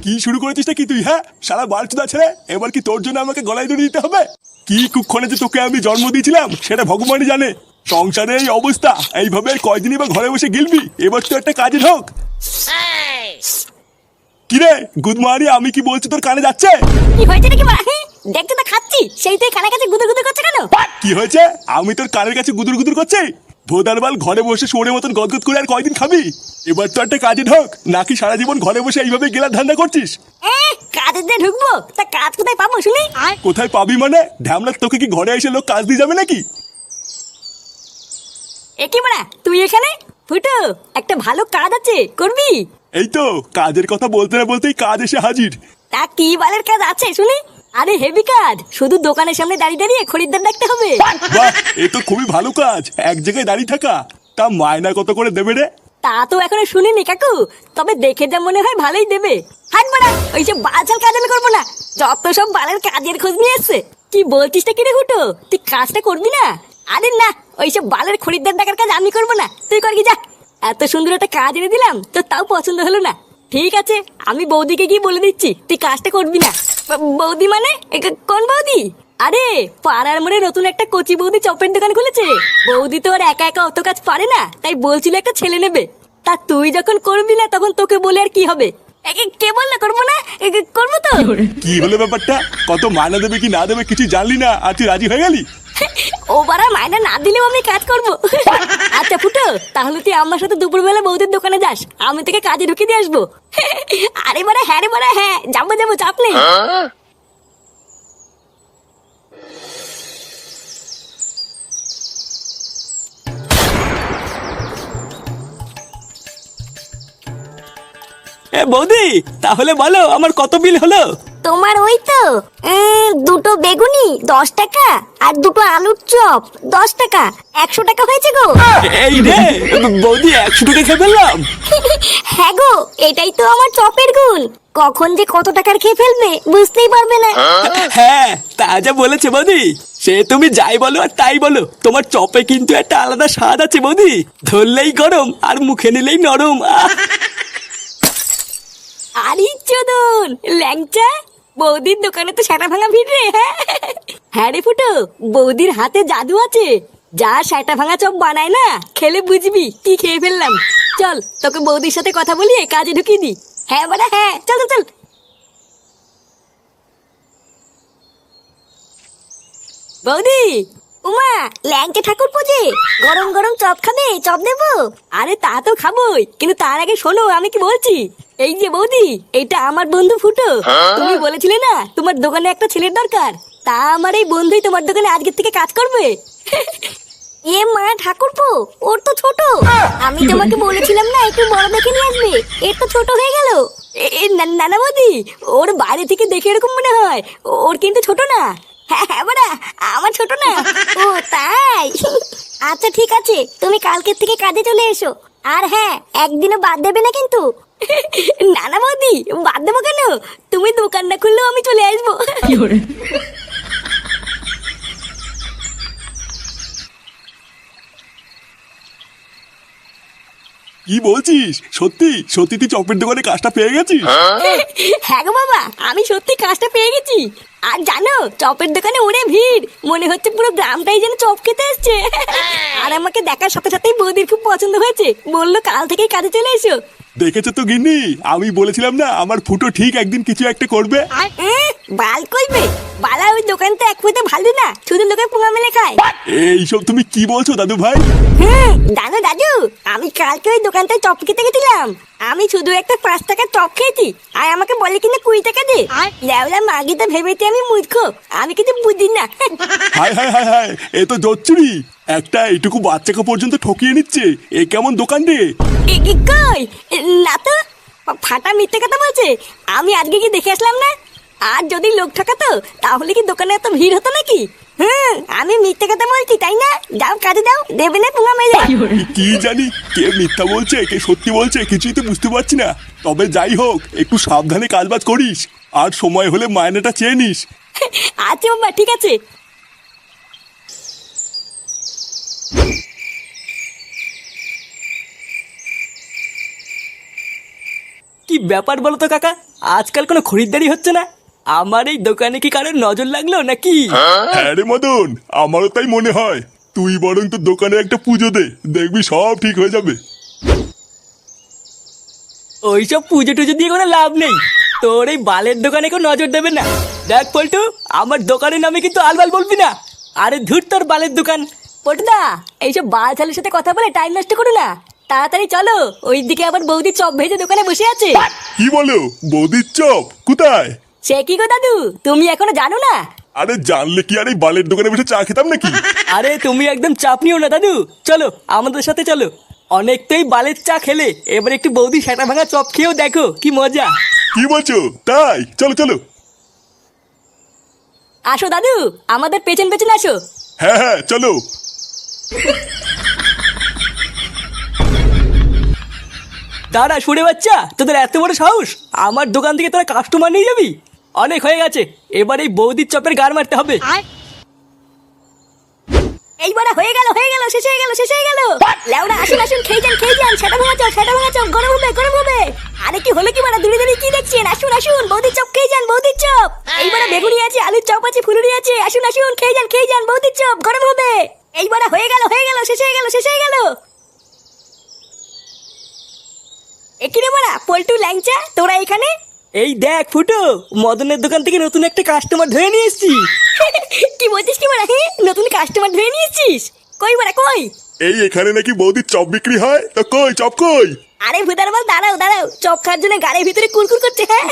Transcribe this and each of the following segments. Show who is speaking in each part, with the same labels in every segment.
Speaker 1: কি শুরু করেছিস কি তুই? হ্যাঁ, সারা বালচুদা ছেড়ে এবার কি তোর জন্য আমাকে গলায় দড়ি দিতে হবে? কি কুক্ষণে যে তোকে আমি জন্ম দিয়েছিলাম সেটা ভগবানই জানে। সংসারে এই অবস্থা, এইভাবে কয়দিনই বা ঘরে বসে গিলবি? এবার তো একটা কাজে ঢোক। কিরে গুদমারি, আমি কি বলছি তোর কানে যাচ্ছে?
Speaker 2: কি হয়েছে নাকি মা? দেখতে তো খাচ্ছি, সেই তুই কানের কাছে গুদুর গুদুর করছে কেন?
Speaker 1: কি হয়েছে? আমি তোর কানের কাছে গুদুর গুদুর করছি? ভোদারবাল, ঘরে বসে শুয়োরের মতন গদগদ করে আর কয়দিন খাবি? এবার তো একটা কাজে ঢোক, নাকি সারা জীবন ঘরে বসে এইভাবে গেলার ধান্দা করছিস?
Speaker 2: কাজের দিয়ে ঢুকবো, তা কাজ কোথায় পাবো শুনি?
Speaker 1: কোথায় পাবি মানে? ঢ্যামলা, তোকে কি ঘরে এসে লোক কাজ দিয়ে যাবে নাকি?
Speaker 2: একি মারা তুই এখানে? ফুটো, একটা ভালো কাজ আছে, করবি?
Speaker 1: এই তো কাজের কথা বলতে না বলতেই কাজ এসে হাজির।
Speaker 2: তা কি বালের কাজ আছে শুনি? আরে হেভি কাজ, শুধু দোকানের সামনে দাঁড়িয়ে দাঁড়িয়ে খরিদ্দার ডাকতে হবে।
Speaker 1: বাহ, এ তো খুবই ভালো কাজ, এক জায়গায় দাঁড়িয়ে থাকা। তা মায়না কত করে দেবে রে?
Speaker 2: তা তো এখনো শুনিনি কাকু, তবে দেখে যা মনে হয় ভালোই দেবে। হাট মারা, ওইসব বাচাল কাজ আমি করবো না। যত সব বালের কাজের খোঁজ নিয়ে এসছে। কি বলছিস কি রে ফুটো, তুই কাজটা করবি না? আরে না, ওইসব বালের খরিদ্দার ডাকার কাজ আমি করবো না, তুই কর কি যা। এত সুন্দর একটা কাজ এনে দিলাম, তো তাও পছন্দ হলো না। ঠিক আছে, আমি বৌদিকে গিয়ে বলে দিচ্ছি তুই কাজটা করবি না। বৌদি মানে কোন বৌদি? আরে পাড়ার মোড়ে নতুন একটা কচি বৌদি চপের দোকান খুলেছে। বৌদি তো আর একা একা অত কাজ পারে না, তাই বলছিল একটা ছেলে নেবে। তা তুই যখন করবি না তখন তোকে বলে আর কি হবে? কে বললে করবো না? করবো তো।
Speaker 1: কি হলো ব্যাপারটা? কত মায়না দেবে কি না দেবে কিছু জানলি না, আর তুই রাজি হয়ে গেলি?
Speaker 2: ও বারা, মায়না না দিলেও আমি কাজ করবো। আচ্ছা ফুটো, তাহলে তুই আমার সাথে দুপুরবেলা বৌদির দোকানে যাস, আমি তোকে কাজে ঢুকিয়ে দিয়ে আসবো। আরে বারা হ্যাঁ রে বারা, হ্যাঁ যাবো যাবো, চাপ নেই।
Speaker 3: বৌদি, তাহলে বলো আমার কত বিল হলো?
Speaker 2: তোমার ওই তো দুটো বেগুনি 10 টাকা, আর দুটো আলুর চপ 10 টাকা, 100 টাকা হয়েছে গো।
Speaker 3: এই রে বৌদি, 100 টাকা খেয়ে ফেললাম।
Speaker 2: হ্যাঁ গো, এটাই তো আমার চপের গুণ। কখন যে কত টাকার খেয়ে ফেলবে বুঝতেই পারবে না।
Speaker 3: হ্যাঁ, তা যা বলেছে বৌদি। সে তুমি যাই বলো আর তাই বলো, তোমার চপে কিন্তু একটা আলাদা স্বাদ আছে বৌদি। ধরলেই গরম আর মুখে নিলেই নরম।
Speaker 2: আরে চোদন ল্যাংচা, বৌদির দোকানে তো সেটা ভাঙা ভিড় রে। হ্যাঁ রে ফুটো, বৌদির হাতে জাদু আছে। যা সেটা ভাঙা চপ বানায় না, খেলে বুঝবি কি খেয়ে ফেললাম। চল তোকে বৌদির সাথে কথা বলিয়ে কাজে ঢুকিয়ে দি। হ্যাঁ বাড়া হ্যাঁ, চল চল চল। বৌদি, উমা, ল্যাংচা ঠাকুর পুজে গরম গরম চপ খাবে? চপ দেবো? আরে তা তো খাবোই, কিন্তু তার আগে শোনো আমি কি বলছি। এই যে বৌদি, এইটা আমার বন্ধু ফুটো। তুমি বলেছিলে না তোমার দোকানে একটা ছেলের দরকার, তা আমার এই বন্ধুই তোমার দোকানে আজকের থেকে কাজ করবে। এ মা ঠাকুরপো, ওর তো ছোট। আমি তোমাকে বলেছিলাম না একটু বড় দেখে নিয়ে আসবে, এর তো ছোট হয়ে গেল। না বৌদি, ওর বাইরে থেকে দেখে এরকম মনে হয়, ওর কিন্তু ছোট না। হ্যাঁ হ্যাঁ বাড়া, আমার ছোট না। ও তাই? আচ্ছা ঠিক আছে, তুমি কালকের থেকে কাজে চলে এসো। আর হ্যাঁ, একদিনও বাদ দেবে না কিন্তু। না বৌদি, বাদ দেবো কেন? তুমি দোকান না খুললেও আমি চলে আসবো।
Speaker 1: কি বলছিস? সত্যি সত্যি তুই চপের দোকানে কাজটা পেয়ে গেছিস?
Speaker 2: হ্যাঁ গো বাবা, আমি সত্যি কাজটা পেয়ে গেছি। আর জানো, চপের দোকানে ওরে ভিড়, মনে হচ্ছে পুরো গ্রামটাই যেন চপ খেতে এসছে। আর আমাকে দেখার সাথে সাথেই বৌদির খুব পছন্দ হয়েছে, বললো কাল থেকেই কাজে চলে এসো।
Speaker 1: দেখেছো তো গিন্নি, আমি বলেছিলাম না আমার ফুটো ঠিক একদিন কিছু একটা করবে।
Speaker 2: বাল কইবে? বালা ওই দোকানটা এক পয়সা ভালো না, শুধু লোকের পোঙা মেলে খায়।
Speaker 1: এইসব তুমি কি বলছো দাদু ভাই?
Speaker 2: জানো দাদু, আমি কালকে ওই দোকানটায় চপ খেতে গেছিলাম। আমি শুধু একটা 5 টাকার চপ খেয়েছি, আর আমাকে বলে কিনা 20 টাকা দে। লেওলা মাগিটা ভেবেছি আমি মূর্খ, আমি কিছু বুঝি না।
Speaker 1: হায় হায় হায় হায়, এ তো জচ্চুরি। একটা এইটুকু বাচ্চাকে পর্যন্ত ঠকিয়ে নিচ্ছে, এ কেমন দোকান রে?
Speaker 2: কই না তো, ফাটা মিথ্যে কথা বলছে। আমি আজকে কি দেখে আসলাম না? আর যদি লোক ঠকাতো তাহলে কি দোকানে এত ভিড় হতো নাকি? আমি মিথ্যে কথা বলছি তাই না? যাও কাজে যাও, দেবে না পোঙা মেলে।
Speaker 1: কি জানি কে মিথ্যা বলছে কে সত্যি বলছে কিছুই তো বুঝতে পারছি না। তবে যাই হোক, একটু সাবধানে কাজবাজ করিস, আর সময় হলে মায়নাটা চেয়ে নিস।
Speaker 2: আচ্ছা বাবা, ঠিক আছে।
Speaker 3: কি ব্যাপার বলো তো কাকা, আজকাল কোনো খরিদ্দারি হচ্ছে না। আমার এই দোকানে কি কারোর নজর লাগলো নাকি?
Speaker 1: হ্যাঁ রে মদন, আমারও তাই মনে হয়। তুই বরং তোর দোকানে একটা পুজো দে, দেখবি সব ঠিক হয়ে যাবে।
Speaker 3: ওইসব পুজো টুজো দিয়ে কোনো লাভ নেই। তোর এই বালের দোকানে কেউ নজর দেবে না। দেখ পল্টু, আমার দোকানের নামে কিন্তু আলবাল বলবি না। আরে ধুর তোর বালের দোকান।
Speaker 2: পটুদা, এইসব বাল ছালের সাথে কথা বলে টাইম নষ্ট করো না। তাড়াতাড়ি চলো, ওইদিকে আবার বৌদি চপ ভেজে দোকানে বসে আছে।
Speaker 1: কি বলো, বৌদির চপ কোথায়?
Speaker 2: সে কি গো দাদু, তুমি এখনো জানো না?
Speaker 1: আরে জানলে কি আর এই বালের দোকানে বসে চা খেতাম নাকি?
Speaker 3: আরে তুমি একদম চাপ নিও না দাদু, চলো আমাদের সাথে চলো। অনেকটাই বালের চা খেলে, এবার একটু বৌদি সেটা ভাঙা চপ খেয়েও দেখো কি মজা।
Speaker 1: কি বলছো? তাই চলো চলো।
Speaker 2: আসো দাদু, আমাদের পেছন পেছন আসো।
Speaker 1: হ্যাঁ হ্যাঁ চলো।
Speaker 3: দাঁড়া শুনে বাচ্চা, তোদের এত বড় সাহস, আমার দোকান থেকে তোরা কাস্টমার নিয়ে যাবি? অনেক হয়ে গেছে, এবার এই বৌদির চপের গার মারতে হবে।
Speaker 2: এইবার হয়ে গেল শেষ হয়ে গেল শেষ হয়ে গেল। লেওড়া আসুন আসুন, খেয়ে যান সেটা ভাঙা চপ গরম হবে গরম হবে। আরে কি হলো কি বাড়া, দূরে দূরে কি দেখছেন? আসুন আসুন, বৌদির চপ খেয়ে যান, বৌদির চপ। এইবার বেগুনি আছে, আলুর চপ আছে, ফুলুরি আছে। আসুন আসুন, খেয়ে যান বৌদির চপ গরম হবে। এইবার হয়ে গেল শেষ হয়ে গেল। এখানে বাড়া পল্টু ল্যাংচা, তোরা এখানে?
Speaker 3: এই দেখ ফুটো, মদনের দোকান থেকে নতুন একটা কাস্টমার ধরে নিয়ে এসেছি।
Speaker 2: কি বলছিস কি বাড়া? নতুন কাস্টমার ধরে নিয়েছিস? কই বাড়া কই?
Speaker 1: এই এখানে নাকি বৌদির চপ বিক্রি হয়, তো কই চপ কই?
Speaker 2: আরে ভুদার বল, দাঁড়াও, চপ খাওয়ার জন্য গাড়ির ভিতরে কুরকুর করছে। হ্যাঁ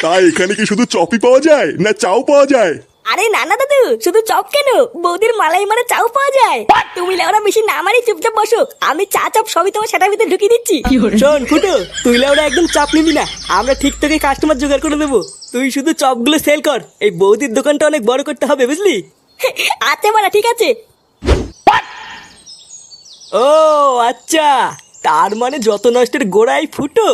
Speaker 1: তাই এখানে কি শুধু চপই পাওয়া যায় না চাও পাওয়া যায়?
Speaker 2: আরে না দাদু, শুধু চপ কেন, বৌদির মালাই মারা চাও পাওয়া যায়। তুমি লেওরা বেশি না মারি চুপচাপ বসো, আমি চা চপ সবই তোমার সেটার ভিতরে ঢুকিয়ে দিচ্ছি।
Speaker 3: শোন ফুটো, তুই ওরা একদম চাপ নিবি না, আমরা ঠিক তোকে কাস্টমার জোগাড় করে দেবো। তুই শুধু চপগুলো সেল কর, এই বৌদির দোকানটা অনেক বড় করতে হবে বুঝলি?
Speaker 2: আচ্ছা বাড়া ঠিক আছে।
Speaker 3: ও আচ্ছা, তার মানে যত নষ্টের গোড়াই ফুটো।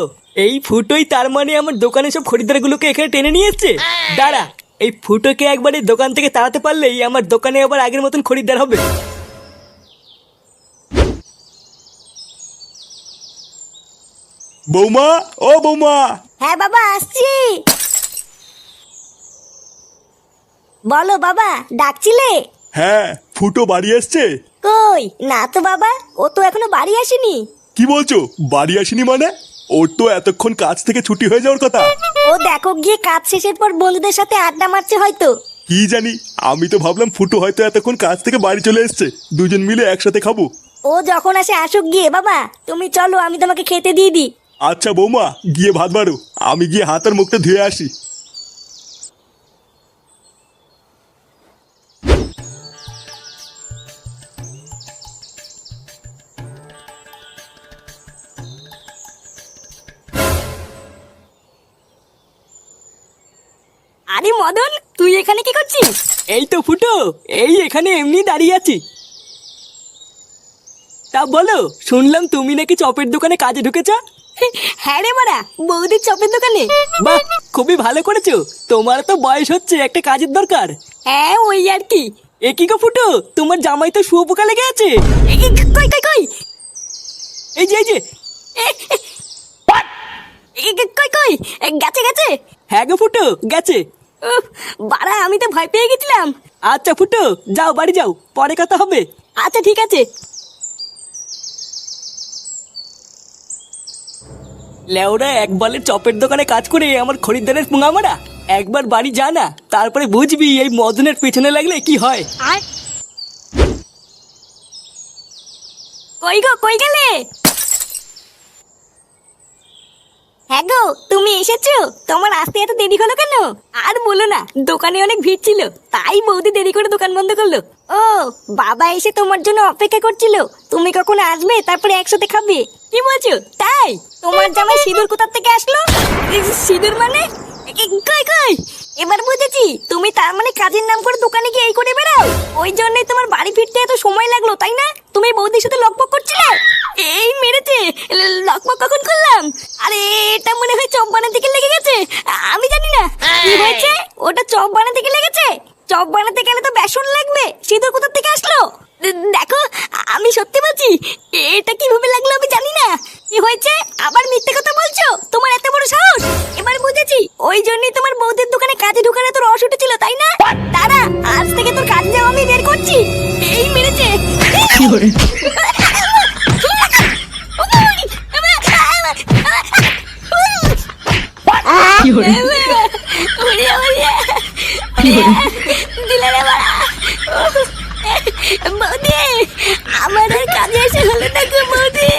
Speaker 3: এই ফুটোই তার মানে আমার দোকানে সব খরিদ্দারগুলোকে এখানে টেনে নিয়ে এসছে। দাঁড়া, এই ফুটোকে একবার এই দোকান থেকে তাড়াতে পারলেই আমার দোকানে আবার আগের মতন খরিদ্দার হবে।
Speaker 1: বৌমা, ও বৌমা।
Speaker 2: হ্যাঁ বাবা আসছি। বলো বাবা, ডাকছিলে?
Speaker 1: হ্যাঁ, ফুটো বাড়ি আসছে?
Speaker 2: কই না তো বাবা, ও তো এখনো বাড়ি আসেনি।
Speaker 1: কি বলছো, বাড়ি আসেনি মানে? ওর তো এতক্ষণ কাজ থেকে ছুটি হয়ে যাওয়ার কথা।
Speaker 2: ও দেখো গিয়ে কাজ শেষের পর বন্ধুদের সাথে আড্ডা মারছে হয়তো।
Speaker 1: কি জানি, আমি তো ভাবলাম ফুটো হয়তো এতক্ষণ কাজ থেকে বাড়ি চলে এসছে, দুজন মিলে একসাথে খাবো।
Speaker 2: ও যখন আসে আসুক গিয়ে, বাবা তুমি চলো আমি তোমাকে খেতে দিয়ে দিই।
Speaker 1: আচ্ছা বৌমা, গিয়ে ভাত বাড়ো, আমি গিয়ে হাত আর মুখটা ধুয়ে আসি।
Speaker 2: আরে মদন, তুই এখানে কি করছিস?
Speaker 3: এই তো ফুটো, এই এখানে এমনি দাঁড়িয়ে আছি। তা বলো, শুনলাম তুমি নাকি চপের দোকানে কাজে ঢুকেছ?
Speaker 2: হ্যাঁ রে বাড়া, বৌদির চপের দোকানে।
Speaker 3: বাহ, খুবই ভালো করেছো। তোমার তো বয়স হচ্ছে, একটা কাজের দরকার।
Speaker 2: হ্যাঁ ওই আর কি।
Speaker 3: এ কি গো ফুটো, তোমার জামাই তো শুয়োপোকা লেগে আছে।
Speaker 2: কই কই কই,
Speaker 3: এই যে
Speaker 2: কই কই, গেছে গেছে।
Speaker 3: হ্যাঁ গো ফুটো, গেছে।
Speaker 2: উফ, বাড়া আমি তো ভয় পেয়ে গেছিলাম।
Speaker 3: আচ্ছা ফুটো, যাও বাড়ি যাও, পরে কথা হবে।
Speaker 2: আচ্ছা ঠিক আছে।
Speaker 3: লেওরা এক বালের চপের দোকানে কাজ করে আমার খরিদ্দারের পুঙা মারা। একবার বাড়ি যা না, তারপরে বুঝবি এই মদনের পেছনে লাগলে কি হয়।
Speaker 2: কই গো, কই গেলে? হ্যাঁ গো, তুমি এসেছো? তোমার আসতে এত দেরি হলো কেন? আর বলো না, দোকানে অনেক ভিড় ছিল, তাই বৌদি দেরি করে দোকান বন্ধ করলো। ও বাবা এসে তোমার জন্য অপেক্ষা করছিল, তুমি কখন আসবে তারপরে একসাথে খাবে। কি বলছো তাই? তোমার জামাই সিঁদুর কোথা থেকে আসলো? সিঁদুর মানে? কই কই, এবার বুঝেছি, তুমি তার মানে কাজের নাম করে দোকানে গিয়ে এই করে বেড়াও। ওই জন্যই তোমার বাড়ি ফিরতে এত সময় লাগলো তাই না? তুমি বৌদির সাথে লকপক করছিলে। এই মেরেছে, লকপক কখন করলাম? আরে এটা মনে হয় চপ বানাতে গিয়ে লেগে গেছে, আমি জানি না কি হয়েছে। ওটা চপ বানাতে গিয়ে লেগেছে? চপ বানাতে গেলে তো বেসন লাগবে, সিঁদুর কোথা থেকে আসলো? দেখো আমি সত্যি বলছি, এটা কিভাবে লাগলো আমি জানি না। কি হয়েছে আবার মিথ্যে কথা বলছো? তোমার এত বড় সাহস! এবার বুঝেছি, ওই জন্যই তোমার বৌদির দোকানে কাজে ঢোকানো তোর রস উঠেছিল, তাই না? দাঁড়া, আজ থেকে তোর কাজ যাওয়া আমি বের করছি। এই মেরেছে। বৌদি, আমার আর কাজে এসে হলো না গো বৌদি।